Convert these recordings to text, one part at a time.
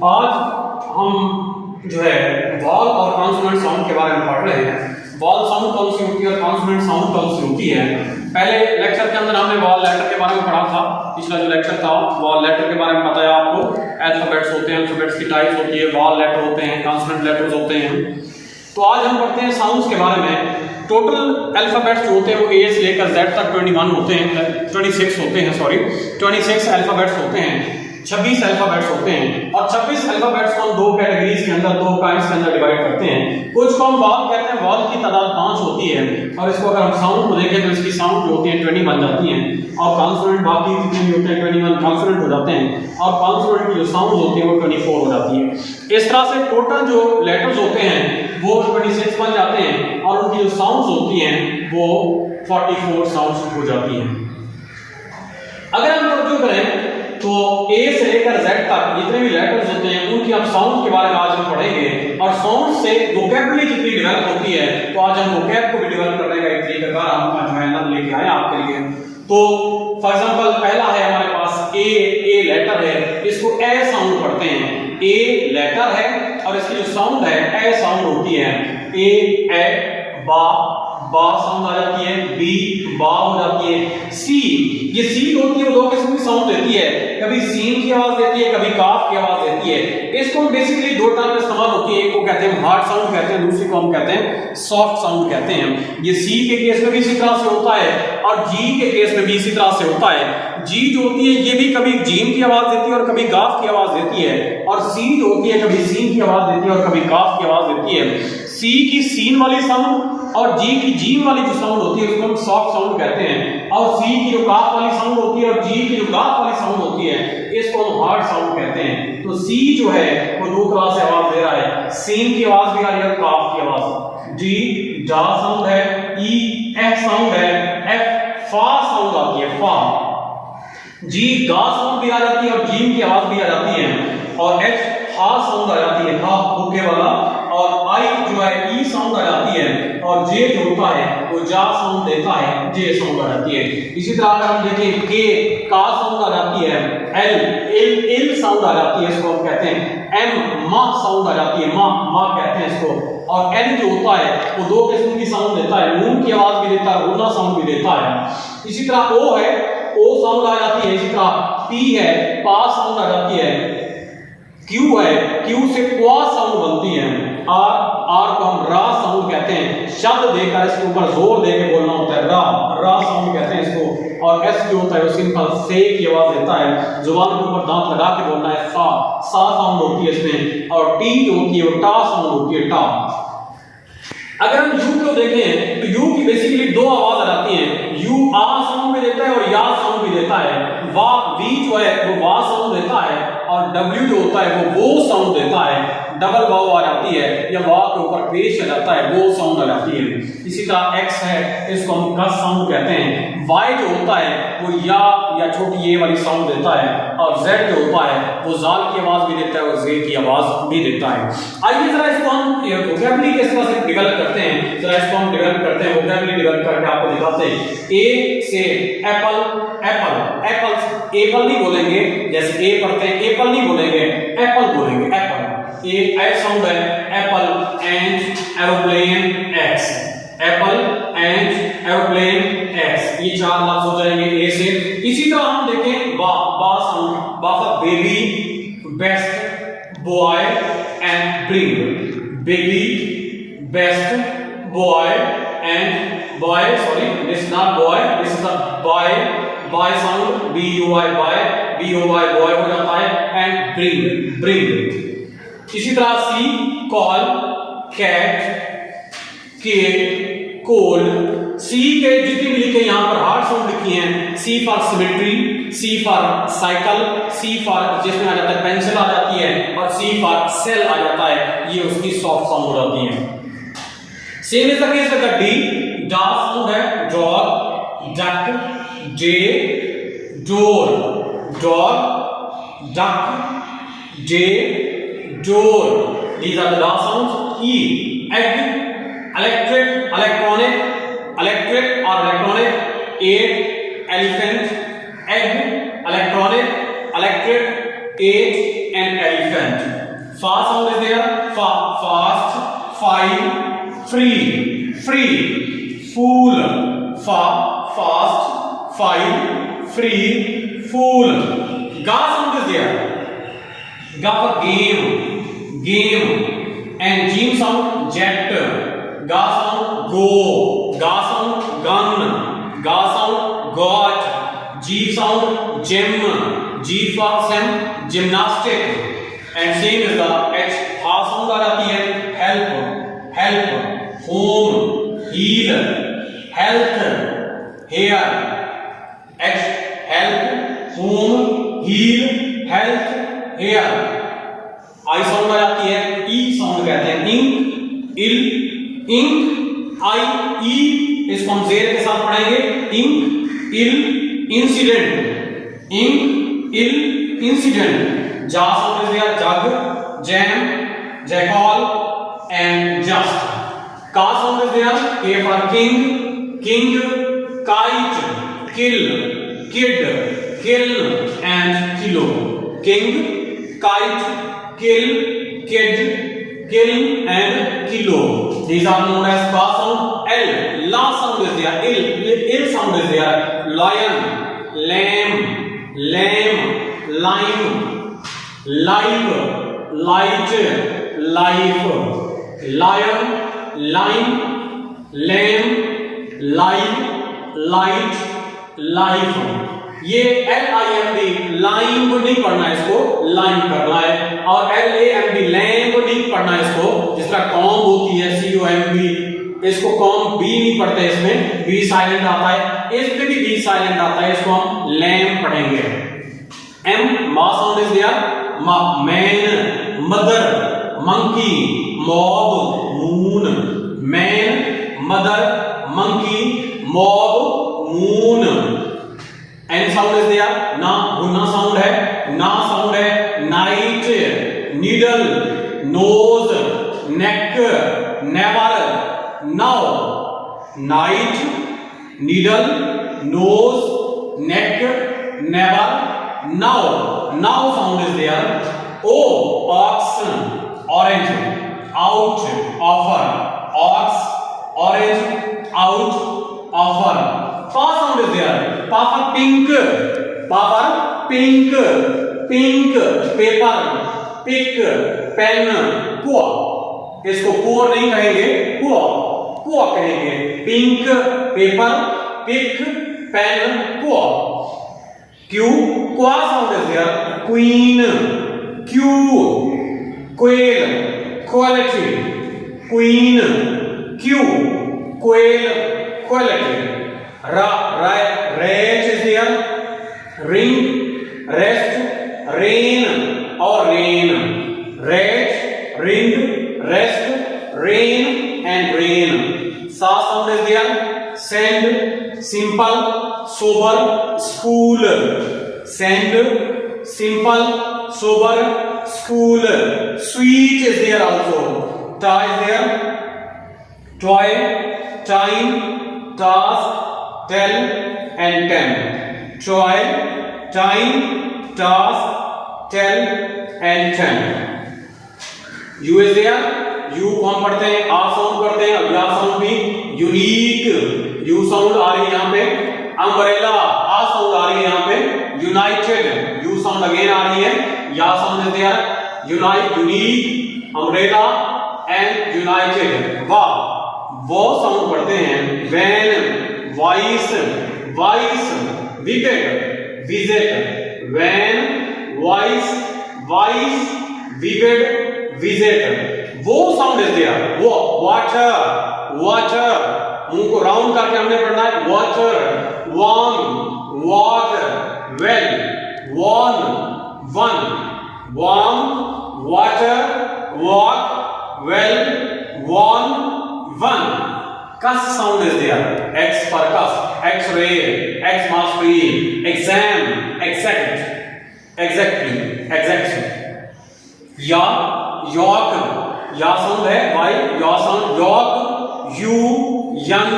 आज हम जो है वॉल और कॉन्सोनेंट साउंड के बारे में पढ़ रहे हैं। वॉल साउंड कौन सी होती है और कॉन्सोनेंट साउंड कौन सी होती है। पहले लेक्चर के अंदर हमने वॉल लेटर के बारे में पढ़ा था। पिछला जो लेक्चर था वॉल लेटर के बारे में बताया आपको। अल्फाबेट्स होते हैं, अल्फाबेट्स की टाइप्स होती है, वॉल लेटर होते हैं, कॉन्सोनेंट लेटर्स होते हैं। तो आज हम पढ़ते हैं साउंड्स के बारे में। टोटल अल्फाबेट्स जो होते हैं वो ए से लेकर जेड तक 21 होते हैं, 26 होते हैं, सॉरी 26 अल्फाबेट्स होते हैं, 26 अल्फाबेट्स होते हैं। और 26 अल्फाबेट्स को हम दो कैटेगरीज के अंदर, दो काइंड्स के अंदर डिवाइड करते हैं। कुछ को हम वॉल कहते हैं, वॉल की तादाद 5 होती है और इसको अगर हम साउंड को देखें तो इसकी साउंड जो होती है 20 बन जाती हैं और कॉन्सोनेंट बाकी जितने भी होते हैं 21 कॉन्सोनेंट हो जाते हैं और कॉन्सोनेंट की जो साउंड होती है वो 24 हो जाती है। इस तरह से टोटल जो लेटर्स होते हैं वो 26 बन जाते हैं और उनकी जो साउंड्स होती हैं वो 44 साउंड्स हो जाती हैं। अगर हम तवज्जो करें तो ए से लेकर जेड तक जितने भी लेटर्स होते हैं उनकी हम साउंड के बारे में आज हम पढ़ेंगे और साउंड से वोकैबुलरी जितनी डेवलप होती है तो आज हम वोकैब को भी डेवलप करने का एक तरीका हम जो है ना लेके आए आपके लिए। तो फॉर एग्जांपल पहला है हमारे पास ए लेटर है, इसको ए साउंड पढ़ते हैं। ए लेटर है और इसकी जो साउंड है ए साउंड होती है। ए बा साउंड आ जाती है, बी बा हो जाती है। सी, ये सी होती है वो दो किस्म की साउंड देती है, कभी सीन की आवाज देती है, कभी काफ की आवाज देती है। इसको बेसिकली दो टर्म में इस्तेमाल होती है, एक को कहते हैं हार्ड साउंड कहते हैं, दूसरी को हम कहते हैं सॉफ्ट साउंड कहते हैं। ये सी के केस में भी इसी तरह से होता है और जी के केस में भी इसी तरह से होता है। जी जो होती है ये भी कभी जीम की आवाज देती है और कभी गाफ की आवाज देती है और सी जो होती है कभी सीन की आवाज देती है और कभी काफ की आवाज देती है। सी की सीन वाली साउंड और जी की जीम वाली जो साउंड होती है उसको हम सॉफ्ट साउंड कहते हैं और सी की जो काफ वाली साउंड होती है और जी की जो गाफ वाली साउंड होती है इसको हम हार्ड साउंड कहते हैं। तो सी जो है वो दो तरह से आवाज दे रहा है, सीन की आवाज भी आ रही है, काफ की आवाज। जी जा साउंड है, ई एफ साउंड है, एफ फा साउंड आती है, फा। जी गा साउंड भी आ जाती है और जीम की आवाज भी आ जाती है और एच हा साउंड आ जाती है, हा होके वाला। और आई जो है ई साउंड आ जाती है और जे जो होता है वो जा साउंड देता है, जे साउंड आ जाती है। इसी तरह अगर हम देखें के का साउंड आ जाती है, एल साउंड आ जाती है, इसको हम कहते हैं। एम मा साउंड आ जाती है, मा कहते हैं इसको। और एन जो होता है वो दो किस्म की साउंड देता है, नून की आवाज भी देता है, गुना साउंड भी देता है। इसी तरह ओ है, ओ साउंड आ जाती है। इसी तरह पी है, पा साउंड आ जाती है। क्यू है, क्यू से क्वा साउंड बनती है। आर को हम रा साउंड कहते हैं, शब्द देकर इसके ऊपर जोर देके बोलना होता है, रा साउंड कहते हैं इसको। और एस जो होता है वो सिंपल से की आवाज देता है, जुबान के ऊपर दांत लगा के बोलना है, सा साउंड होती है इसमें। और टी जो होती है वो टा साउंड होती है, टा। अगर हम यू को देखें तो यू की बेसिकली दो आवाज आ जाती हैं, यू आ साउंड भी देता है और या साउंड भी देता है। वा वी जो है वो वा साउंड देता है और डब्ल्यू जो होता है वो साउंड देता है, डबल वाव आ जाती है या वाव के ऊपर पेश आ जाता है, वो साउंड आ जाती है। इसी तरह एक्स है, इसको हम कस साउंड कहते हैं। वाई जो होता है वो या छोटी ए वाली साउंड देता है और जेड जो होता है वो जाल की आवाज भी देता है और जे की आवाज भी देता है। आइए जरा इसको हम वोकैबुलरी किस तरह से डेवलप करते हैं, जरा इसको हम डेवलप करते हैं, वोकैबुलरी डेवलप करके आपको दिखाते हैं। ए से एप्पल, एप्पल नहीं बोलेंगे, जैसे ए पढ़ते हैं एप्पल नहीं बोलेंगे, एप्पल बोलेंगे, एप्पल। ए एच साउंड है, Apple and aeroplane x, Apple and aeroplane x, ये चार लफ्ज हो जाएंगे ए से। इसी तरह हम देखें ba sound, ba for baby, best, boy and bring, baby, best, boy and boy, sorry this is not boy, this is the boy sound, B U I boy हो जाता है एंड ब्रिंग। इसी तरह C call, cat, Kate, cold. C के जितनी भी लिखे यहां पर हार्ड साउंड लिखी हैं, C for symmetry, C for cycle, C for जिसमें आ जाता है पेंसिल आ जाती है और सी फॉर सेल आ जाता है, ये उसकी सॉफ्ट साउंड हो जाती है। Same is the case with D, डा साउंड है, dog, duck, J, door, dog, duck, J, door, these are the raw sounds. E, egg, electric, or electronic. 8, elephant, egg, electronic, electric. 8, an elephant. Fa sound is there. Fa, fast, fine, free, free, fool. Fa, fast, fine, free, fool. Ga sound is there. Ga for game, game, and Jim sound jet. Ga sound go, ga sound gun, ga sound got, G sound gym, G for Sam gymnastic, and same is the H. Ha sound आ जाती है help, help, home, heal, health, hair. H help, home, heal, health, hair. I sound आ जाती है E sound कहते हैं ink, ill, ink, I, E इसको हम जेर के साथ पढ़ेंगे ink, ill, incident, ink, ill, incident. Ja sound is there, jug, jam, jackal, and just. Ka sound is there, K for king, king, kite, kill, kid, kill, and kilo. King, kite, kill, kid, kill, and kilo. These are known as ka sound. L, la sound is there, ill sound is there, lion, lamb, lamb, lime, live, light, life, lion, lime, lamb, live, light, life. ये LIMB line को नहीं पढ़ना है, इसको line करना है, और LAMB lamb को नहीं पढ़ना है इसको, जिस तरह कॉम्ब होती है COMB, इसको कॉम्ब B नहीं पढ़ते, इसमें B साइलेंट आता है, इस पे भी B साइलेंट आता है, इसको हम लैम्ब पढ़ेंगे. M ma sound is there, man, mother, monkey, mob, moon. Man, mother, monkey, mob, moon. N sound is there, ना गुना sound है, ना sound है, night, needle, nose, neck, never, now. Night, needle, nose, neck, never, now. Now sound is there. O, ox, orange, out, offer, ox, orange, out, offer. Pa sound is there. Pa for pink, pa for pink, pink, paper, pick, pen, poor. इसको poor नहीं कहेंगे, poor, poor कहेंगे. Pink, paper, pick, pen, poor. Q, qua sound is there. Queen, Q, quail, quality. Queen, Q, quail, quality. Rage is there, ring, rest, rain, or rain. Rage, ring, rest, rain, and rain. Sa sound is there, send, simple, sober, school. Send, simple, sober, school. Sweet is there also. Ta is there, toy, time, task, tell, and ten. Toy, time, task, tell, and ten. U is there. U को हम पढ़ते हैं, आ sound करते हैं, अब या sound भी. Unique, you sound आ रही है यहाँ पे. अम्ब्रेला, आ साउंड आ रही है यहाँ पे. यूनाइटेड, यू साउंड अगेन आ रही है, ya sound is there. United, unique, umbrella, and united. वाह, वो साउंड पढ़ते हैं. Van, vice, vice, wicket, visit. Van, vice, vice, wicket, visit. वो साउंड इज देयर. वो वाटर, वाटर, मुंह को राउंड करके हमने पढ़ना है. Water, warm, water, well, worn, one. Warm, water, walk, well, worn, one. Cuss sound is there. X for cuss, X-ray, X-mastery, exam, exact, exactly, exaction. Ya, york, ya sound है. Y, ya sound, york, you, young,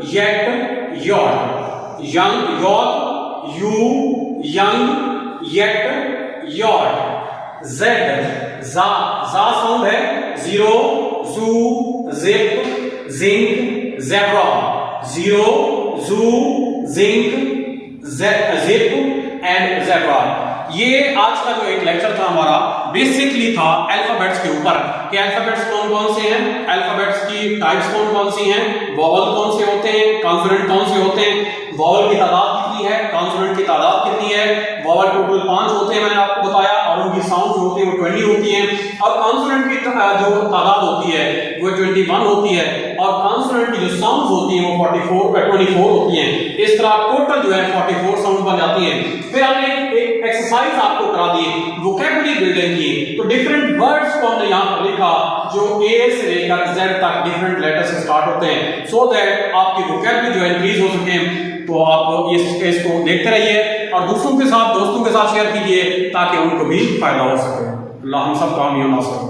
yet, york. Young, york, you, young, yet, york. Z, जा sound है, zero, जू, zip, zinc, zebra, zero, जू, zinc, zip and zebra. ये आज का जो एक लेक्चर था हमारा बेसिकली था अल्फाबेट्स के ऊपर कि अल्फाबेट्स कौन कौन से हैं, अल्फाबेट्स की टाइप्स कौन कौन सी हैं, वॉवल कौन से होते हैं, कॉन्सोनेंट कौन से होते हैं, वॉवल की तादाद कितनी है, कॉन्सोनेंट की तादाद कितनी है, वॉवल टोटल 5 होते हैं मैंने आपको बताया, और उनकी साउंड जो होती है वो 20 होती है, और कॉन्सोनेंट की जो तादाद होती है वो 21 होती है, और कॉन्सोनेंट की जो साउंड्स होती हैं वो 24 होती हैं। इस तरह टोटल जो है 44 साउंड बन जाती हैं। फिर हमने एक एक्सरसाइज आपको करा दी वोकैबुलरी बिल्डिंग की, तो डिफरेंट वर्ड्स को हमने यहाँ पर लिखा जो ए से लेकर जेड तक डिफरेंट लेटर से स्टार्ट होते हैं, सो दैट आपकी वोकैबुलरी जो है इंक्रीज हो सके। तो आप इसको देखते रहिए और दूसरों के साथ, दोस्तों के साथ शेयर कीजिए ताकि उनको भी फायदा हो सके। अल्लाह हम सब काम ही हो ना सके।